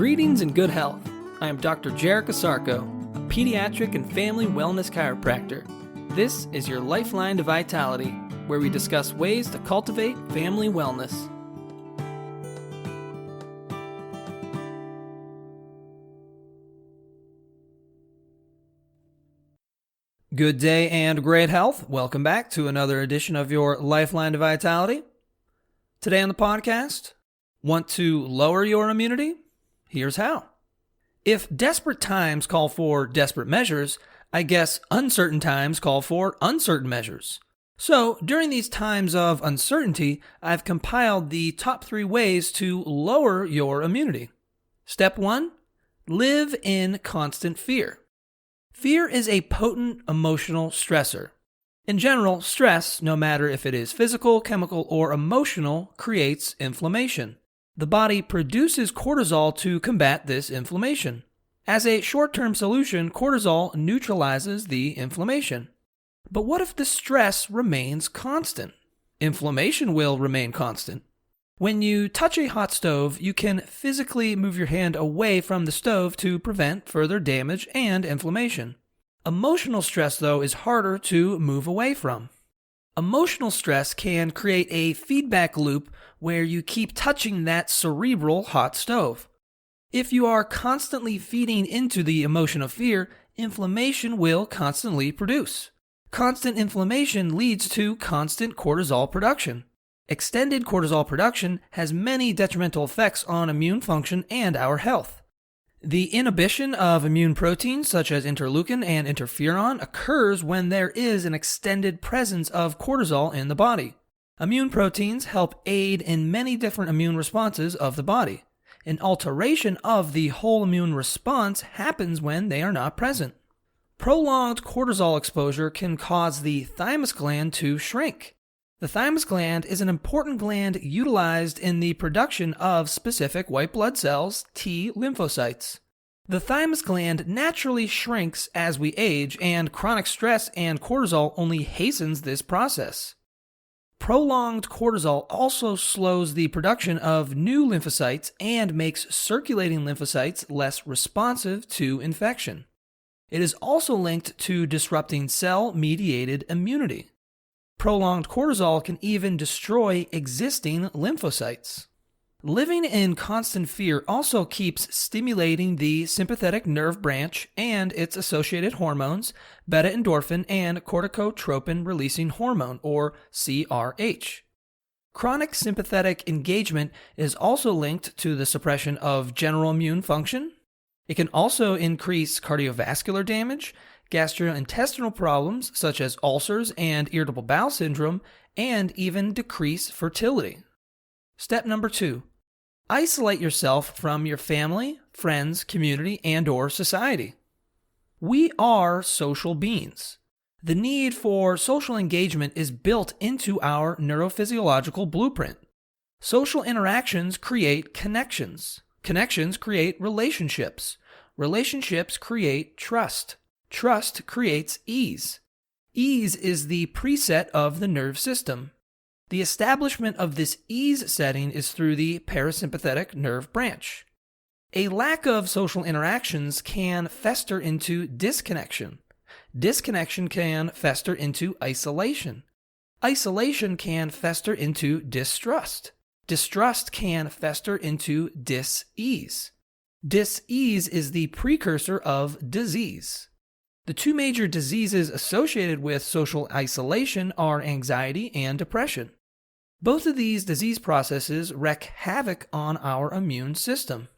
Greetings and good health. I am Dr. Jarek Asarko, a pediatric and family wellness chiropractor. This is your Lifeline to Vitality, where we discuss ways to cultivate family wellness. Good day and great health. Welcome back to another edition of your Lifeline to Vitality. Today on the podcast, want to lower your immunity? Here's how. If desperate times call for desperate measures, I guess uncertain times call for uncertain measures. So, during these times of uncertainty, I've compiled the top 3 ways to lower your immunity. Step 1, live in constant fear. Fear is a potent emotional stressor. In general, stress, no matter if it is physical, chemical, or emotional, creates inflammation. The body produces cortisol to combat this inflammation. As a short-term solution, cortisol neutralizes the inflammation. But what if the stress remains constant? Inflammation will remain constant. When you touch a hot stove, you can physically move your hand away from the stove to prevent further damage and inflammation. Emotional stress, though, is harder to move away from. Emotional stress can create a feedback loop where you keep touching that cerebral hot stove. If you are constantly feeding into the emotion of fear, inflammation will constantly produce. Constant inflammation leads to constant cortisol production. Extended cortisol production has many detrimental effects on immune function and our health. The inhibition of immune proteins such as interleukin and interferon occurs when there is an extended presence of cortisol in the body. Immune proteins help aid in many different immune responses of the body. An alteration of the whole immune response happens when they are not present. Prolonged cortisol exposure can cause the thymus gland to shrink. The thymus gland is an important gland utilized in the production of specific white blood cells, T lymphocytes. The thymus gland naturally shrinks as we age, and chronic stress and cortisol only hastens this process. Prolonged cortisol also slows the production of new lymphocytes and makes circulating lymphocytes less responsive to infection. It is also linked to disrupting cell-mediated immunity. Prolonged cortisol can even destroy existing lymphocytes. Living in constant fear also keeps stimulating the sympathetic nerve branch and its associated hormones, beta-endorphin and corticotropin-releasing hormone, or CRH. Chronic sympathetic engagement is also linked to the suppression of general immune function. It can also increase cardiovascular damage, gastrointestinal problems such as ulcers and irritable bowel syndrome, and even decrease fertility. Step number 2. Isolate yourself from your family, friends, community, and/or society. We are social beings. The need for social engagement is built into our neurophysiological blueprint. Social interactions create connections. Connections create relationships. Relationships create trust. Trust creates ease. Ease is the preset of the nerve system. The establishment of this ease setting is through the parasympathetic nerve branch. A lack of social interactions can fester into disconnection. Disconnection can fester into isolation. Isolation can fester into distrust. Distrust can fester into dis-ease. Dis-ease is the precursor of disease. The 2 major diseases associated with social isolation are anxiety and depression. Both of these disease processes wreak havoc on our immune system.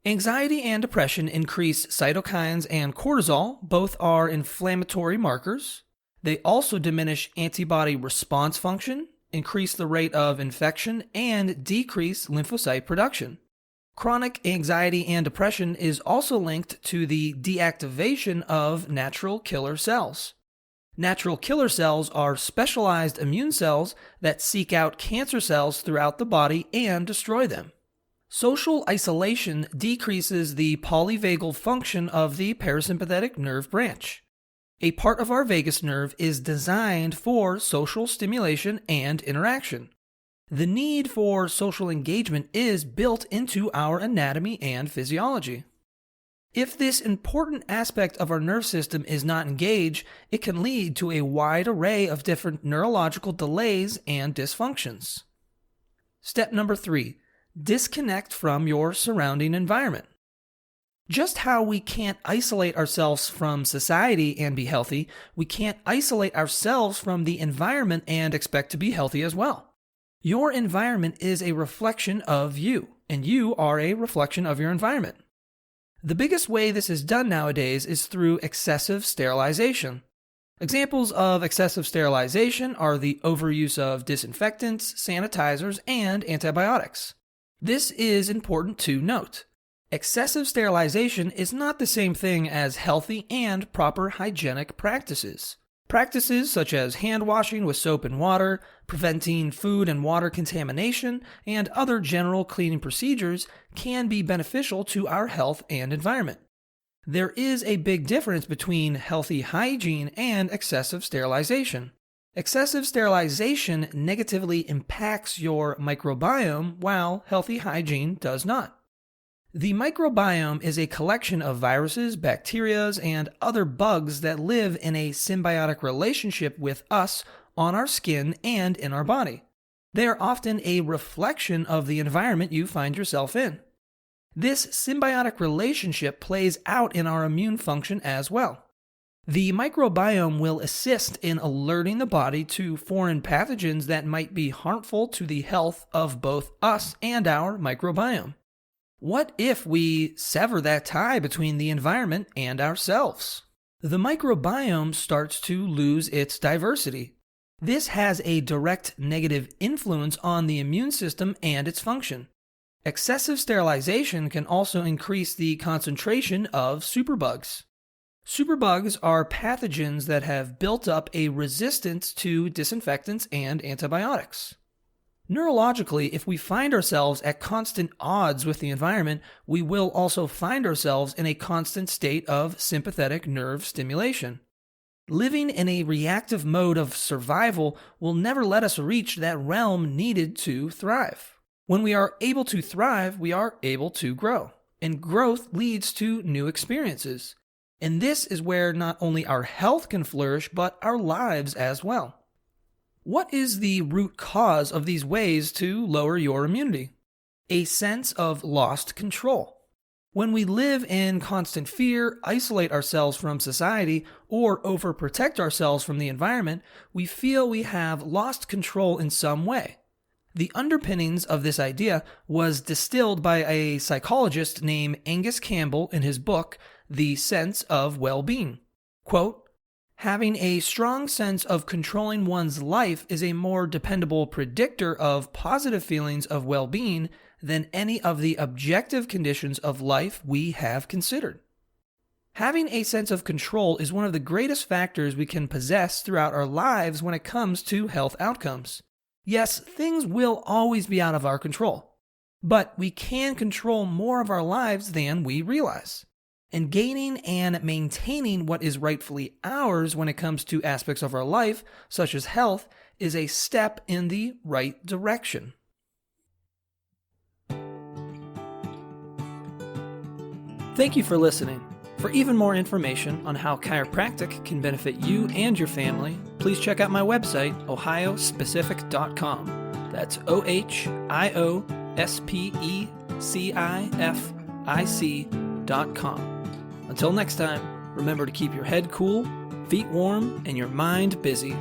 Anxiety and depression increase cytokines and cortisol. Both are inflammatory markers. They also diminish antibody response function, increase the rate of infection, and decrease lymphocyte production. Chronic anxiety and depression is also linked to the deactivation of natural killer cells. Natural killer cells are specialized immune cells that seek out cancer cells throughout the body and destroy them. Social isolation decreases the polyvagal function of the parasympathetic nerve branch. A part of our vagus nerve is designed for social stimulation and interaction. The need for social engagement is built into our anatomy and physiology. If this important aspect of our nerve system is not engaged, it can lead to a wide array of different neurological delays and dysfunctions. Step number 3, disconnect from your surrounding environment. Just how we can't isolate ourselves from society and be healthy, we can't isolate ourselves from the environment and expect to be healthy as well. Your environment is a reflection of you, and you are a reflection of your environment. The biggest way this is done nowadays is through excessive sterilization. Examples of excessive sterilization are the overuse of disinfectants, sanitizers, and antibiotics. This is important to note. Excessive sterilization is not the same thing as healthy and proper hygienic practices. Practices such as hand washing with soap and water, preventing food and water contamination, and other general cleaning procedures can be beneficial to our health and environment. There is a big difference between healthy hygiene and excessive sterilization. Excessive sterilization negatively impacts your microbiome, while healthy hygiene does not. The microbiome is a collection of viruses, bacteria, and other bugs that live in a symbiotic relationship with us on our skin and in our body. They are often a reflection of the environment you find yourself in. This symbiotic relationship plays out in our immune function as well. The microbiome will assist in alerting the body to foreign pathogens that might be harmful to the health of both us and our microbiome. What if we sever that tie between the environment and ourselves? The microbiome starts to lose its diversity. This has a direct negative influence on the immune system and its function. Excessive sterilization can also increase the concentration of superbugs. Superbugs are pathogens that have built up a resistance to disinfectants and antibiotics. Neurologically, if we find ourselves at constant odds with the environment, we will also find ourselves in a constant state of sympathetic nerve stimulation. Living in a reactive mode of survival will never let us reach that realm needed to thrive. When we are able to thrive, we are able to grow, and growth leads to new experiences. And this is where not only our health can flourish, but our lives as well. What is the root cause of these ways to lower your immunity? A sense of lost control. When we live in constant fear, isolate ourselves from society, or overprotect ourselves from the environment, we feel we have lost control in some way. The underpinnings of this idea was distilled by a psychologist named Angus Campbell in his book, The Sense of Well-Being. Quote, "Having a strong sense of controlling one's life is a more dependable predictor of positive feelings of well-being than any of the objective conditions of life we have considered." Having a sense of control is one of the greatest factors we can possess throughout our lives when it comes to health outcomes. Yes, things will always be out of our control, but we can control more of our lives than we realize. And gaining and maintaining what is rightfully ours when it comes to aspects of our life, such as health, is a step in the right direction. Thank you for listening. For even more information on how chiropractic can benefit you and your family, please check out my website, ohiospecific.com. That's ohiospecific.com. Until next time, remember to keep your head cool, feet warm, and your mind busy.